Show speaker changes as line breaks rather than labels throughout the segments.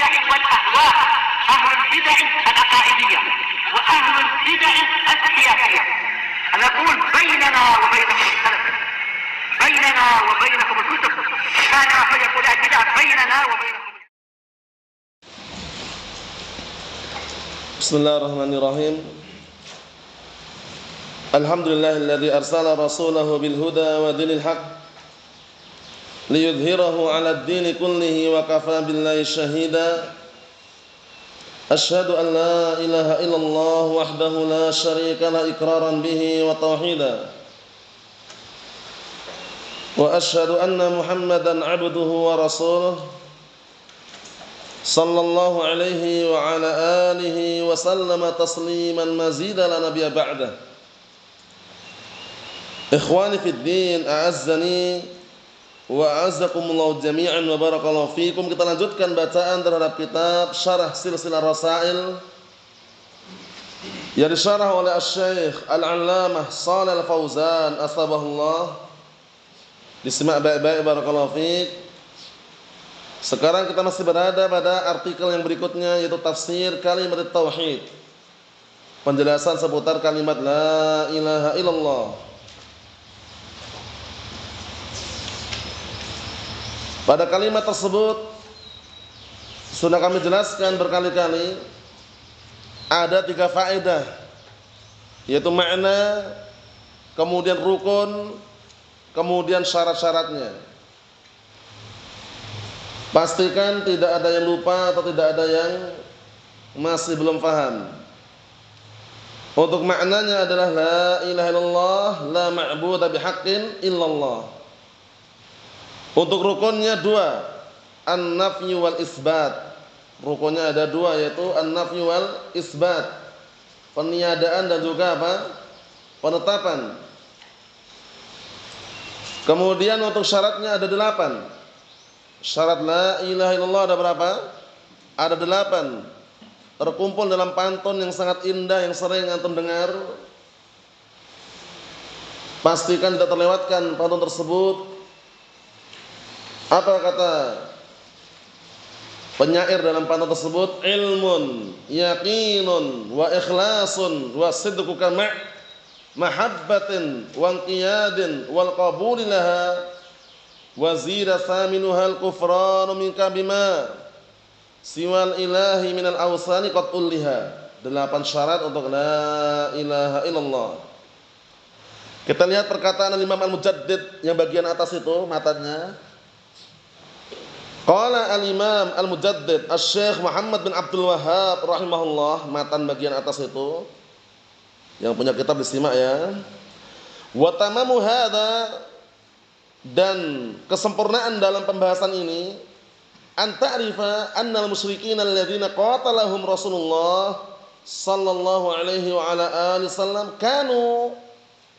البدع والأهواء، أهل البدع العقائدية وأهل البدع السياسية. نقول بيننا وبينكم السلف، بيننا وبينكم الكتب، كان فيقول البدع بيننا وبينكم.
Bismillahirrahmanirrahim. Alhamdulillahilladzi arsala rasulahu bil huda wa dinil haq liyudhhirahu 'alad dini kullihi wa kafaa billahi shahida. Asyhadu an la ilaha illallah wahdahu la syarika la iqraran bihi wa tauhida. Wa asyhadu anna Muhammadan 'abduhu wa rasuluhu sallallahu alaihi wa ala alihi wa sallama tasliman mazida la nabiyya ba'dah. Ikhwani fid din, a'azzani wa a'azzakumullah jami'an wa barakallahu fikum. Kita lanjutkan bacaan terhadap kitab Syarah Silsilah Rasail yang disyarah oleh Asy-Syaikh Al-'Allamah Shalih Al-Fauzan asbahullah. Disimak baik-baik barakallahu fik. Sekarang kita masih berada pada artikel yang berikutnya, yaitu tafsir kalimat tauhid. Penjelasan seputar kalimat la ilaha illallah. Pada kalimat tersebut sudah kami jelaskan berkali-kali, ada 3 faedah, yaitu makna, kemudian rukun, kemudian syarat-syaratnya. Pastikan tidak ada yang lupa atau tidak ada yang masih belum paham. Untuk maknanya adalah la ilaha illallah, la ma'budu bihaqqin illallah. Untuk rukunnya 2, an-nafyu wal isbat. Rukunnya ada 2, yaitu an-nafyu wal isbat, peniadaan dan juga apa? Penetapan. Kemudian untuk syaratnya ada 8. Syarat la ilaha illallah ada berapa? Ada 8. Terkumpul dalam pantun yang sangat indah yang sering antum dengar. Pastikan tidak terlewatkan pantun tersebut. Apa kata penyair dalam pantun tersebut? Ilmun, yaqinun, wa ikhlasun, wa sidquka mahabbatin, wa inqiyadin, wal qabulilaha. Wazira thaminuhal kufranu minka bima siwal ilahi minal awsani qad ulliha. 8 syarat untuk la ilaha illallah. Kita lihat perkataan Imam Al-Mujaddid yang bagian atas itu matanya. Qala al-Imam Al-Mujaddid Asy-Syaikh Muhammad bin Abdul Wahhab rahimahullah, matan bagian atas itu. Yang punya kitab disimak ya. Wa tamamu hadza, dan kesempurnaan dalam pembahasan ini, an ta'rifa annal musyrikin alladzina qatalahum Rasulullah sallallahu alaihi wa ala alihi wasallam kanu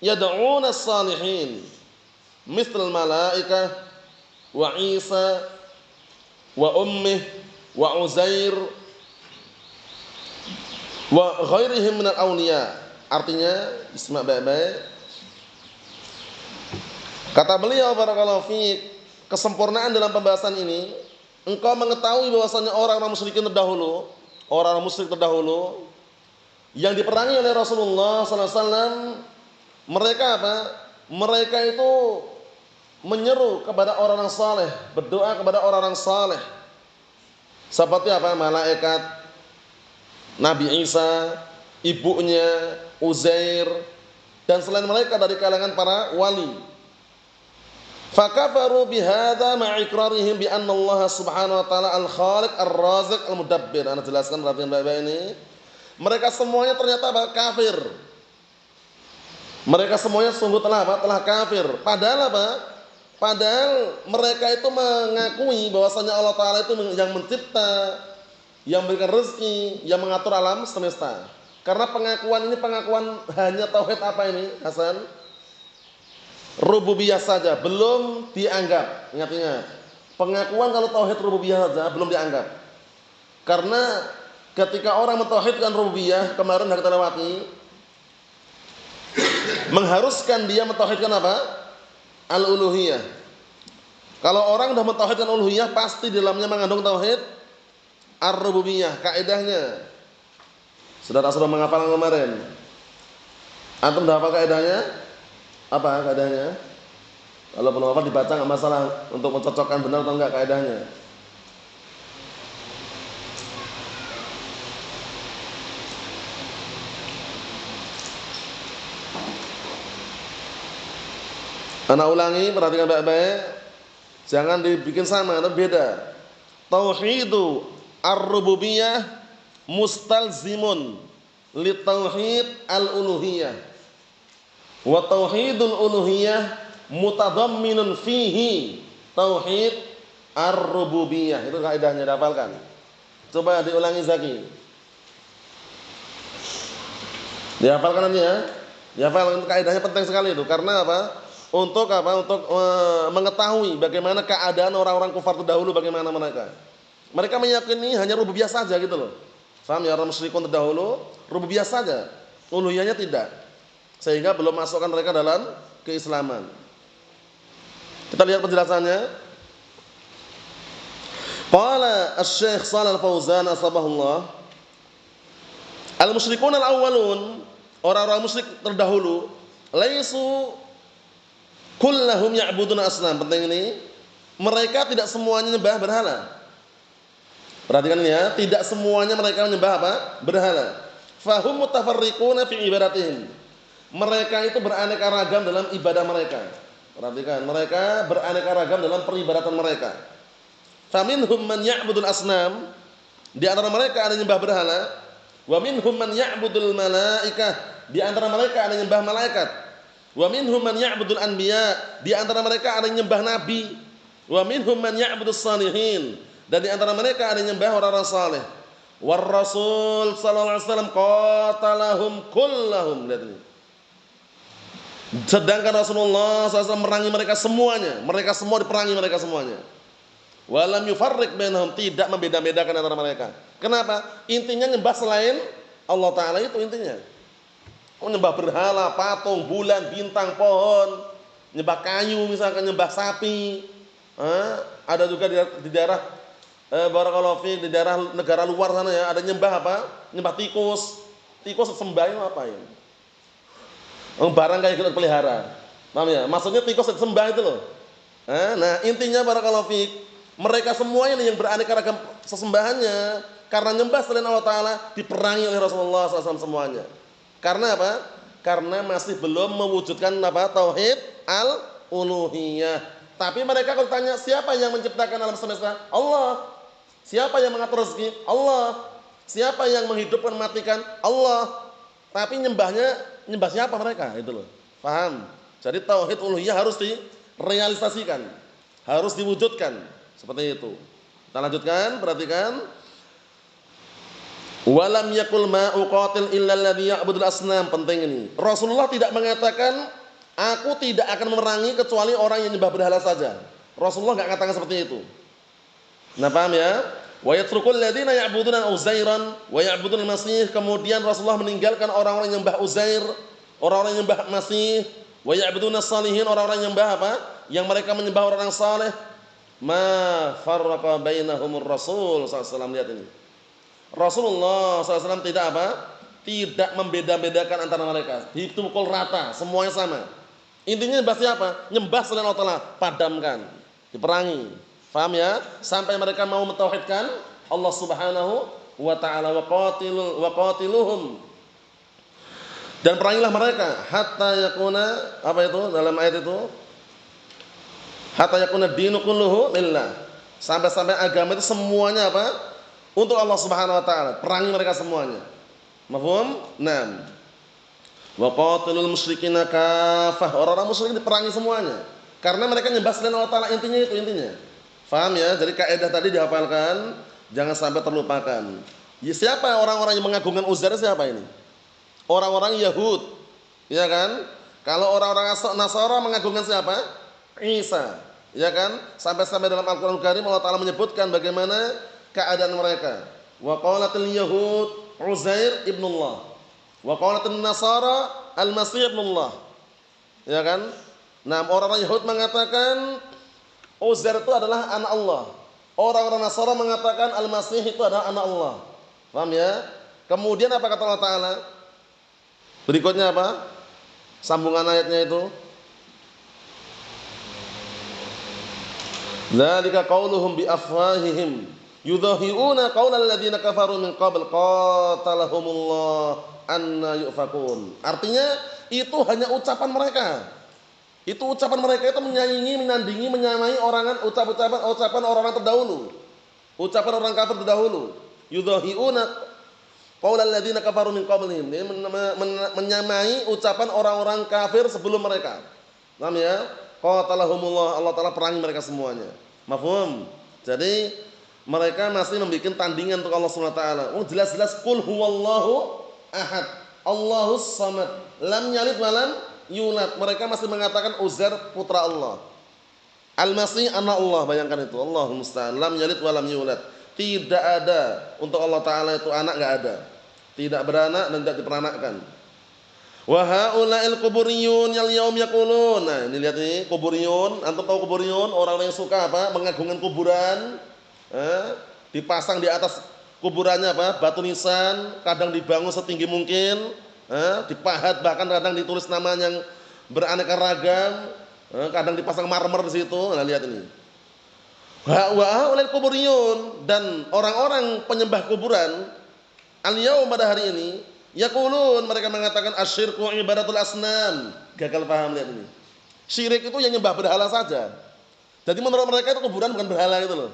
yad'una as-salihin mithl malaikah wa Isa wa ummih wa Uzair wa ghairihim minal awliya. Artinya, isma' baik-baik. Kata beliau barakallahu fiik, kesempurnaan dalam pembahasan ini, engkau mengetahui bahwasanya orang-orang musyrikin terdahulu, orang-orang musyrik terdahulu yang diperangi oleh Rasulullah sallallahu alaihi wasallam, mereka apa? Mereka itu menyeru kepada orang-orang saleh, berdoa kepada orang-orang saleh. Seperti apa? Malaikat, Nabi Isa, ibunya Uzair, dan selain mereka dari kalangan para wali. Fakafaru bihadza ma'iqrarihim bi anna Allah Subhanahu wa taala al-Khaliq ar-Raziq al-Mudabbir. Ana jelaskan perhatian baik-baik ini. Mereka semuanya ternyata apa? Kafir. Mereka semuanya sungguh telah apa? Telah kafir. Padahal apa? Padahal mereka itu mengakui bahwasanya Allah taala itu yang mencipta, yang memberikan rezeki, yang mengatur alam semesta. Karena pengakuan ini pengakuan hanya tauhid apa ini, Hasan? Rububiyah saja, belum dianggap. Ingat-ingat, pengakuan kalau tauhid rububiyah saja belum dianggap. Karena ketika orang mentauhidkan rububiyah, kemarin kita lewati, mengharuskan dia mentauhidkan apa? Al-uluhiyah. Kalau orang sudah mentauhidkan uluhiyah, pasti di dalamnya mengandung tauhid ar-rububiyah, kaidahnya. Sudah menghafal kemarin? Antum udah hafal kaidahnya? Apa kaidahnya? Kalau belum hafal dibaca enggak masalah untuk mencocokkan benar atau enggak kaidahnya. Ana ulangi, perhatikan baik-baik. Jangan dibikin sama, itu beda. Tauhidu ar-rububiyah mustalzimun li tauhid al-uluhiyah. Wa tauhidul uluhiyah mutadamminun fihi tauhid ar-rububiyah. Itu kaidahnya, dihafalkan. Coba diulangi Zaki. Dihafalkan nanti ya. Dihafalkan, kaidahnya penting sekali itu. Karena apa? Untuk apa? Untuk mengetahui bagaimana keadaan orang-orang kufar terdahulu, bagaimana mereka. Mereka meyakini hanya rububiyah saja gitu loh. Paham ya, orang musyrikun terdahulu rububiyah saja, uluhiyahnya tidak. Sehingga belum masukkan mereka dalam keislaman. Kita lihat penjelasannya. Qala Asy-Syaikh Shalal Fauzan asbahullah, al-musyrikun al-awwalun, orang-orang musyrik terdahulu, laisu kullahum ya'buduna asnam. Penting ini, mereka tidak semuanya menyembah berhala. Perhatikan ini ya, tidak semuanya mereka menyembah apa? Berhala. Fahum mutafarriquna fi ibadatihim. Mereka itu beraneka ragam dalam ibadah mereka. Perhatikan, mereka beraneka ragam dalam peribadatan mereka. Faminhum man ya'budul asnam, di antara mereka ada yang menyembah berhala. Wa minhum man ya'budul malaikah, di antara mereka ada yang menyembah malaikat. Wa minhum man ya'budul anbiya, di antara mereka ada yang menyembah nabi. Wa minhum man ya'budus salihin, dan di antara mereka ada yang menyembah orang-orang saleh. War Rasul sallallahu alaihi wasallam qatalahum kullahum. Lihat ini. Sedangkan Rasulullah SAW memerangi mereka semuanya. Mereka semua diperangi, mereka semuanya. Walam yufarriq bainahum, tidak membeda-bedakan antara mereka. Kenapa? Intinya nyembah selain Allah Ta'ala, itu intinya. Nyembah berhala, patung, bulan, bintang, pohon, nyembah kayu, misalkan nyembah sapi. Ada juga di daerah barakallahu fi, di daerah negara luar sana ya, ada nyembah apa? Nyembah tikus. Tikus sembahyang apa ya? Barang kayak gitu pelihara. Paham ya? Maksudnya tikus sembah itu loh. Nah, intinya barakallahu fi, mereka semuanya yang beraneka ragam sesembahannya karena nyembah selain Allah Ta'ala diperangi oleh Rasulullah SAW semuanya. Karena apa? Karena masih belum mewujudkan apa? Tauhid al-uluhiyah. Tapi mereka kalau tanya, siapa yang menciptakan alam semesta? Allah. Siapa yang mengatur rezeki? Allah. Siapa yang menghidupkan, matikan? Allah. Tapi nyembah siapa mereka? Itu loh. Paham? Jadi tauhid uluhiyah harus direalisasikan, harus diwujudkan. Seperti itu. Kita lanjutkan, perhatikan. Walam yakul ma uqatil illa alladhi ya'budul asnam. Penting ini. Rasulullah tidak mengatakan aku tidak akan memerangi kecuali orang yang menyembah berhala saja. Rasulullah enggak katakan seperti itu. Nah, paham ya? Wa yatrukul ladzina ya'buduna Uzairan wa ya'budul Masih. Kemudian Rasulullah meninggalkan orang-orang yang menyembah Uzair, orang-orang yang menyembah Masih, wa ya'buduna salihin, orang-orang yang menyembah apa? Yang mereka menyembah orang saleh. Ma farraqa bainahumur Rasul sallallahu alaihi wasallam. Lihat ini. Rasulullah SAW tidak apa? Tidak membeda-bedakan antara mereka. Dipukul rata, semuanya sama. Intinya nyembah siapa? Nyembah selain Allah Ta'ala, padamkan, diperangi. Paham ya? Sampai mereka mau mentauhidkan Allah Subhanahu wa Ta'ala. Wa qatiluhum. Dan perangilah mereka hatta yakuna, apa itu dalam ayat itu? Hatta yakuna dinu kulluhu lillah. Sampai-sampai agama itu semuanya apa? Untuk Allah Subhanahu wa Ta'ala. Perangi mereka semuanya. Mafhum? Naam. Wa qatilul musyrikina kafah. Orang-orang musyrik diperangi semuanya. Karena mereka nyembah selain Allah Ta'ala, intinya itu intinya. Faham ya? Jadi kaidah tadi dihafalkan, jangan sampai terlupakan. Ya, siapa orang-orang yang mengagungkan Uzair, siapa ini? Orang-orang Yahud. Ya kan? Kalau orang-orang Nasara mengagungkan siapa? Isa. Ya kan? Sampai-sampai dalam Al-Qur'an Karim Allah Ta'ala menyebutkan bagaimana keadaan mereka. Wa qalatil yahud Uzair ibnullah. Wa qalatil nasara al-Masih ibnullah. Ya kan? Nah, orang-orang Yahud mengatakan Uzair itu adalah anak Allah. Orang-orang Nasara mengatakan Al-Masih itu adalah anak Allah. Paham ya? Kemudian apa kata Allah Ta'ala? Berikutnya apa? Sambungan ayatnya itu. Dzalika qauluhum bi afwahihim yudhahiuna qaulal ladzina kafaru min qabl qatalahumullah anna yufakun. Artinya itu hanya ucapan mereka. Itu ucapan mereka itu menyaingi, menandingi, menyamai ucapan orang-orang terdahulu. Ucapan orang kafir terdahulu. Yudhahiuna qaulal ladzina kafaru min qablihim. Ini menyamai ucapan orang-orang kafir sebelum mereka. Paham ya? Qatalahumullah, Allah Taala perangi mereka semuanya. Mafhum? Jadi mereka masih membuat tandingan untuk Allah Subhanahu wa taala. Oh, jelas-jelas qul huwallahu ahad, Allahus samad, lam yalid wa lam yulad. Mereka masih mengatakan Uzair putra Allah. Al-Masih anak Allah, bayangkan itu. Allahumma musta'an, lam yalid wa lam yulad. Tidak ada untuk Allah Taala itu anak, enggak ada. Tidak beranak dan tidak diperanakkan. Wa haula'il quburiyun yaum yaqulun. Nah, ini lihat nih, kuburiyun. Antum tahu kuburiyun? Orang yang suka apa? Mengagungkan kuburan. Dipasang di atas kuburannya apa? Batu nisan, kadang dibangun setinggi mungkin, dipahat, bahkan kadang ditulis nama yang beraneka ragam, kadang dipasang marmer di situ. Nah, lihat ini. Wa haula'il quburiyun, dan orang-orang penyembah kuburan al-yaum pada hari ini yaqulun, mereka mengatakan asyirku ibadatul asnam. Gagal paham, lihat ini. Syirik itu yang nyembah berhala saja. Jadi menurut mereka itu kuburan bukan berhala gitu loh.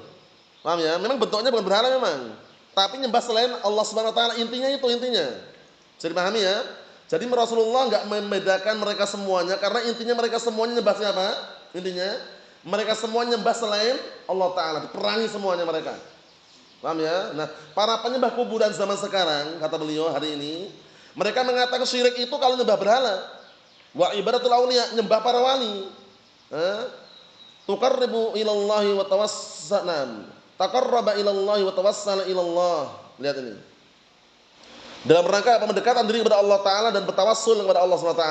Paham ya? Memang bentuknya bukan berhala memang, tapi nyembah selain Allah Subhanahu wa taala, intinya itu intinya. Bisa dipahami ya? Jadi Rasulullah enggak membedakan mereka semuanya karena intinya mereka semuanya nyembah siapa? Intinya mereka semua nyembah selain Allah taala, diperangi semuanya mereka. Paham ya? Nah, para penyembah kuburan zaman sekarang, kata beliau hari ini, mereka mengatakan syirik itu kalau nyembah berhala. Wa ibadatul auliya, nyembah para wali. Tuqarribu ilallahi wa tawassalam. Taqarraba ilallahi wa tawassala ilallah. Lihat ini. Dalam rangka apa? Mendekatkan diri kepada Allah Ta'ala dan bertawassul kepada Allah SWT.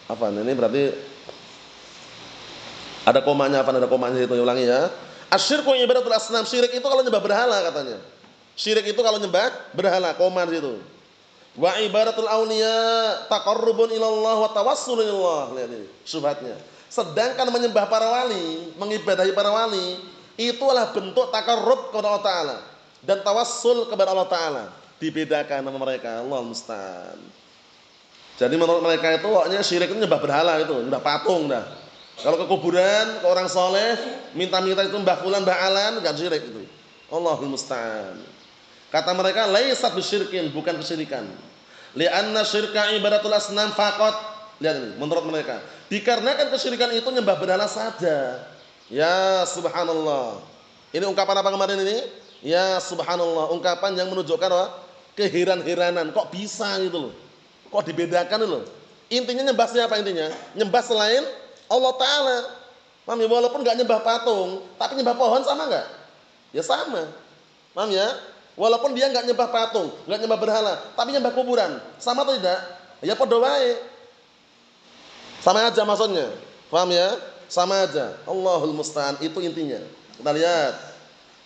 Apa ini berarti ada komanya, apa ada komanya itu, ulangi ya. Asyirku ibadatul asnam, syirik itu kalau nyembah berhala katanya. Syirik itu kalau nyembah berhala, koma di situ. Wa ibadatul auliya taqarrubun ilallah wa tawassul ilallah. Lihat ini syubhatnya. Sedangkan menyembah para wali, mengibadahi para wali, itu adalah bentuk taqarrub kepada Allah Taala dan tawassul kepada Allah Taala. Dibedakan sama mereka, Allah musta'an. Jadi menurut mereka itu pokoknya syirik itu nyembah berhala itu, nyembah patung dah. Kalau ke kuburan, ke orang soleh, minta-minta itu Mbah Fulan, Mbah Alan, enggak syirik itu. Allahul musta'an. Kata mereka, laisat bisyirkin, bukan kesyirikan. Li'anna syirka ibadatul asnam faqat. Lihat ini, menurut mereka. Dikarenakan kesyirikan itu nyembah berhala saja. Ya subhanallah. Ini ungkapan apa kemarin ini? Ya subhanallah, ungkapan yang menunjukkan apa? Keheran-heranan. Kok bisa gitu loh? Kok dibedakan loh? Intinya nyembah siapa intinya? Nyembah selain Allah Ta'ala. Paham ya? Walaupun gak nyembah patung, tapi nyembah pohon sama gak? Ya sama. Paham ya? Walaupun dia gak nyembah patung, gak nyembah berhala, tapi nyembah kuburan, sama atau tidak? Ya podo wae. Sama aja maksudnya. Paham ya? Sama aja. Allahul musta'an, itu intinya. Kita lihat.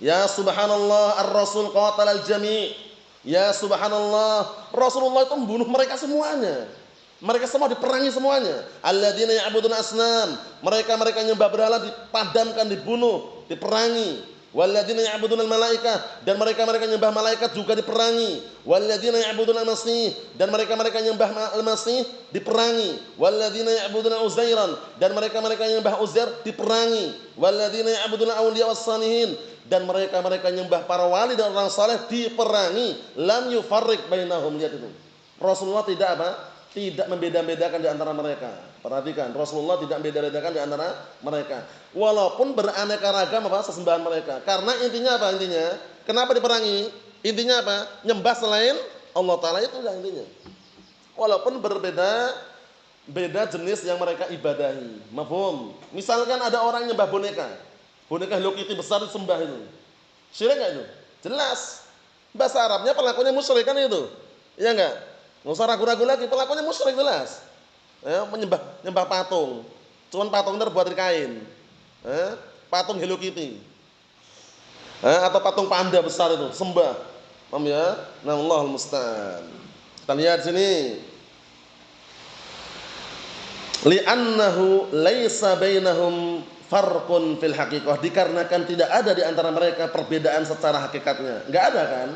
Ya subhanallah, ar-rasul qatalal jami'. Ya subhanallah, Rasulullah itu membunuh mereka semuanya. Mereka semua diperangi semuanya. Alladzina ya'buduna asnam, mereka-mereka nyembah berhala dipadamkan, dibunuh, diperangi. Walladzina ya'buduna al-malaikah, dan mereka-mereka nyembah malaikat juga diperangi. Walladzina ya'buduna al-masih, dan mereka-mereka nyembah al-masih diperangi. Walladzina ya'buduna uzairan, dan mereka-mereka nyembah Uzair diperangi. Walladzina ya'buduna awliya was-salihin, dan mereka-mereka nyembah para wali dan orang saleh diperangi. Lam yufarriq bainahum. Lihat itu. Rasulullah tidak apa? Tidak membeda-bedakan di antara mereka. Perhatikan, Rasulullah tidak membeda-bedakan di antara mereka. Walaupun beraneka ragam apa sesembahan mereka. Karena intinya apa intinya? Kenapa diperangi? Intinya apa? Nyembah selain Allah Ta'ala, itu enggak intinya. Walaupun beda jenis yang mereka ibadahi. Mafhum? Misalkan ada orang nyembah boneka. Boneka Hello Kitty besar disembah itu. Syirik enggak itu? Jelas. Bahasa Arabnya pelakunya musyrik kan itu. Iya enggak? Nggak usah ragu-ragu lagi, pelakunya musyrik jelas. Menyembah patung. Cuman patung terbuat dari kain. Patung Hello Kitty. Atau patung panda besar itu sembah. Paham ya? Nah, Allahul musta'an. Kita lihat sini. Li'annahu laisa bainahum farqun fil haqiqah, dikarenakan tidak ada di antara mereka perbedaan secara hakikatnya. Enggak ada kan?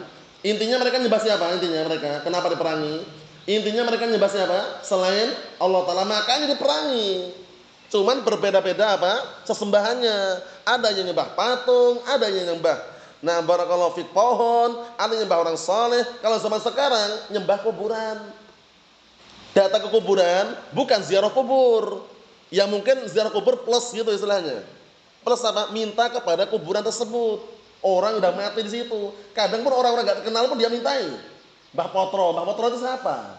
Intinya mereka nyembah siapa? Intinya mereka kenapa diperangi? Intinya mereka nyembah siapa? Selain Allah Ta'ala, makanya diperangi. Cuman berbeda-beda apa? Sesembahannya. Ada yang nyembah patung, ada yang nyembah barakallahu fik pohon, ada yang nyembah orang soleh. Kalau zaman sekarang nyembah kuburan. Datang ke kuburan bukan ziarah kubur. Ya mungkin ziarah kubur plus gitu istilahnya. Plus apa? Minta kepada kuburan tersebut. Orang udah mati di situ. Kadang pun orang-orang enggak kenal pun dia mintai. Mbah Potro itu siapa?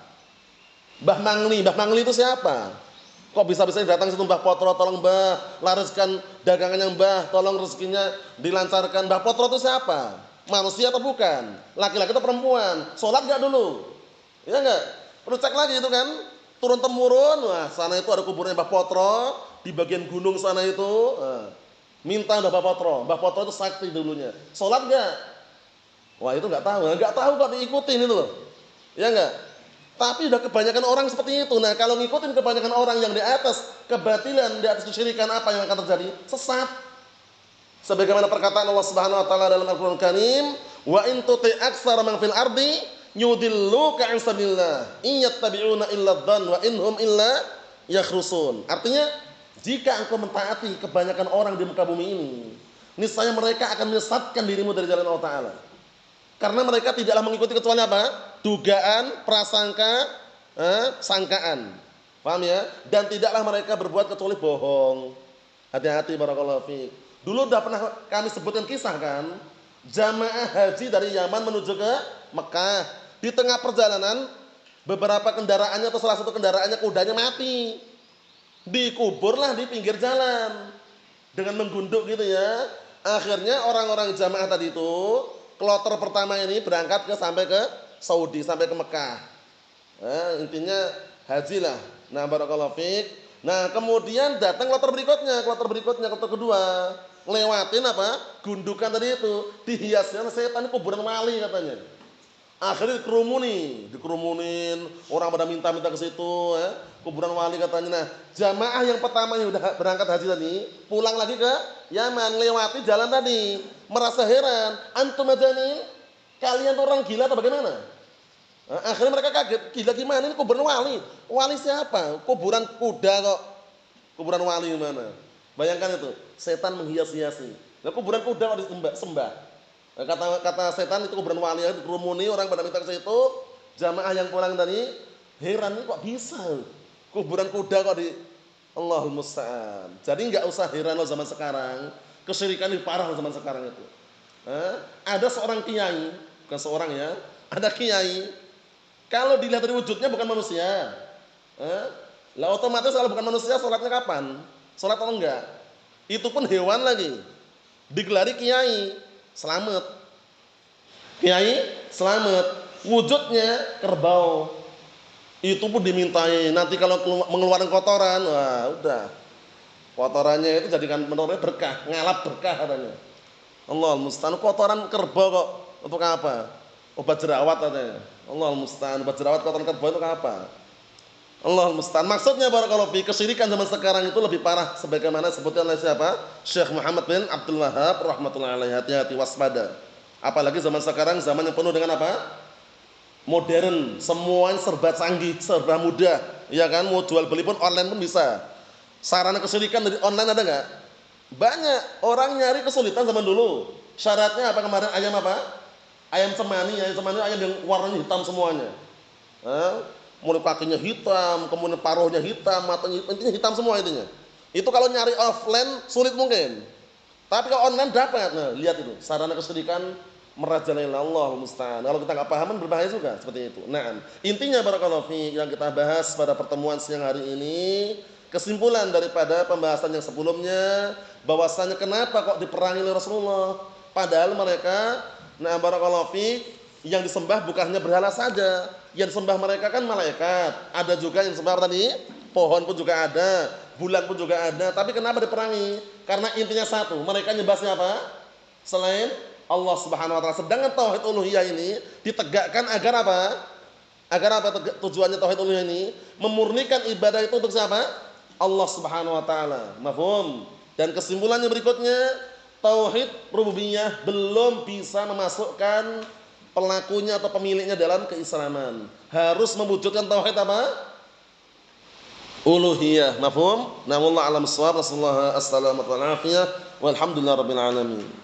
Mbah Mangli itu siapa? Kok bisa-bisa datang situ Mbah Potro, tolong Mbah, lariskan dagangannya Mbah, tolong rezekinya dilancarkan. Mbah Potro itu siapa? Manusia atau bukan? Laki-laki atau perempuan? Sholat enggak dulu? Ya enggak? Perlu cek lagi itu kan, turun temurun. Wah, sana itu ada kuburnya Mbah Potro di bagian gunung sana itu. Minta Mbah Potro. Mbah Potro itu sakti dulunya. Sholat enggak? Wah, itu enggak tahu kok diikutin itu loh. Ya enggak? Tapi udah kebanyakan orang seperti itu. Nah, kalau ngikutin kebanyakan orang yang di atas kebatilan, di atas kesyirikan, apa yang akan terjadi? Sesat. Sebagaimana perkataan Allah Subhanahu wa taala dalam Al-Qur'an Karim, "Wa in tuti aktsara man fil ardi yudilluka an sabilillah iyattabi'una illa dhann wa inhum illa yakhrusun." Artinya, jika engkau mentaati kebanyakan orang di muka bumi ini, niscaya mereka akan menyesatkan dirimu dari jalan Allah Ta'ala. Karena mereka tidaklah mengikuti kecuali apa? Dugaan, prasangka, sangkaan. Paham ya? Dan tidaklah mereka berbuat kecuali bohong. Hati-hati barakallahu fiik. Dulu udah pernah kami sebutkan kisah kan? Jamaah haji dari Yaman menuju ke Mekah. Di tengah perjalanan beberapa kendaraannya atau salah satu kendaraannya kudanya mati. Dikuburlah di pinggir jalan dengan menggunduk gitu ya. Akhirnya orang-orang jamaah tadi itu kloter pertama ini berangkat sampai ke Saudi, sampai ke Mekah. Intinya haji lah. Nah, barakallahu fiik. Nah, kemudian datang kloter berikutnya, kloter kedua. Lewatin apa? Gundukan tadi itu, dihiasnya setan kuburan wali katanya. Akhirnya dikerumunin, orang pada minta-minta ke situ, kuburan wali katanya. Nah, jamaah yang pertama yang udah berangkat haji tadi, pulang lagi ke Yaman, lewati jalan tadi, merasa heran, antum majanin, kalian tuh orang gila atau bagaimana? Nah, akhirnya mereka kaget, gila gimana ini kuburan wali? Wali siapa? Kuburan kuda kok. Kuburan wali gimana? Bayangkan itu, setan menghias-hiasi. Nah, kuburan kuda kok disembah. Nah, kata setan itu kuburan wali, dikerumuni orang pada minta ke situ. Jamaah yang pulang tadi heran, ini kok bisa kuburan kuda kok di Allahul musta'an. Jadi enggak usah heran loh zaman sekarang, kesyirikan ini parah zaman sekarang itu. Ada seorang kiai, bukan seorang ya, ada kiai. Kalau dilihat dari wujudnya bukan manusia. Lah otomatis kalau bukan manusia sholatnya kapan? Sholat atau enggak? Itu pun hewan lagi. Digelari kiai selamat. Kiai selamat. Wujudnya kerbau. Itu pun dimintai. Nanti kalau mengeluarkan kotoran, wah udah. Kotorannya itu jadikan menurutnya berkah, ngalap berkah katanya. Allahul musta'an, kotoran kerbau kok untuk apa? Obat jerawat katanya. Allahul musta'an, obat jerawat kotoran kerbau itu apa? Allahul musta'an. Maksudnya barakallahu fi, kesyirikan zaman sekarang itu lebih parah sebagaimana sebutkan oleh siapa? Syekh Muhammad bin Abdul Wahhab rahimatullah alaihi. Hati-hati, waspada. Apalagi zaman sekarang zaman yang penuh dengan apa? Modern, semuanya serba canggih, serba mudah. Ya kan, mau jual beli pun online pun bisa. Sarana kesyirikan dari online ada enggak? Banyak. Orang nyari kesulitan zaman dulu. Syaratnya apa kemarin? Ayam apa? Ayam cemani ayam yang warnanya hitam semuanya. Mulai kakinya hitam, kemudian paruhnya hitam, matanya hitam, intinya hitam semua intinya. Itu kalau nyari offline sulit mungkin. Tapi kalau online dapat. Nah, lihat itu, sarana kesyirikan merajalela, Allahul musta'an. Kalau kita enggak paham berbahaya juga seperti itu. Nah, intinya barakallahu fi yang kita bahas pada pertemuan siang hari ini, kesimpulan daripada pembahasan yang sebelumnya, bahwasanya kenapa kok diperangi oleh Rasulullah? Padahal mereka, nah barakallahu fi, yang disembah bukan hanya berhala saja. Yang disembah mereka kan malaikat. Ada juga yang disembah tadi, pohon pun juga ada, bulan pun juga ada. Tapi kenapa diperangi? Karena intinya satu, mereka nyembah siapa? Selain Allah Subhanahu wa taala. Sedangkan tauhid uluhiyah ini ditegakkan agar apa? Agar apa tujuannya tauhid uluhiyah ini? Memurnikan ibadah itu untuk siapa? Allah Subhanahu wa taala. Mafhum? Dan kesimpulannya berikutnya, tauhid rububiyah belum bisa memasukkan pelakunya atau pemiliknya dalam keislaman. Harus mewujudkan tauhid apa? Uluhiyah. Mafhum? Wallahu a'lam bissawab. Wassallallahu alaihi wasallam. Walhamdulillahirabbil alamin.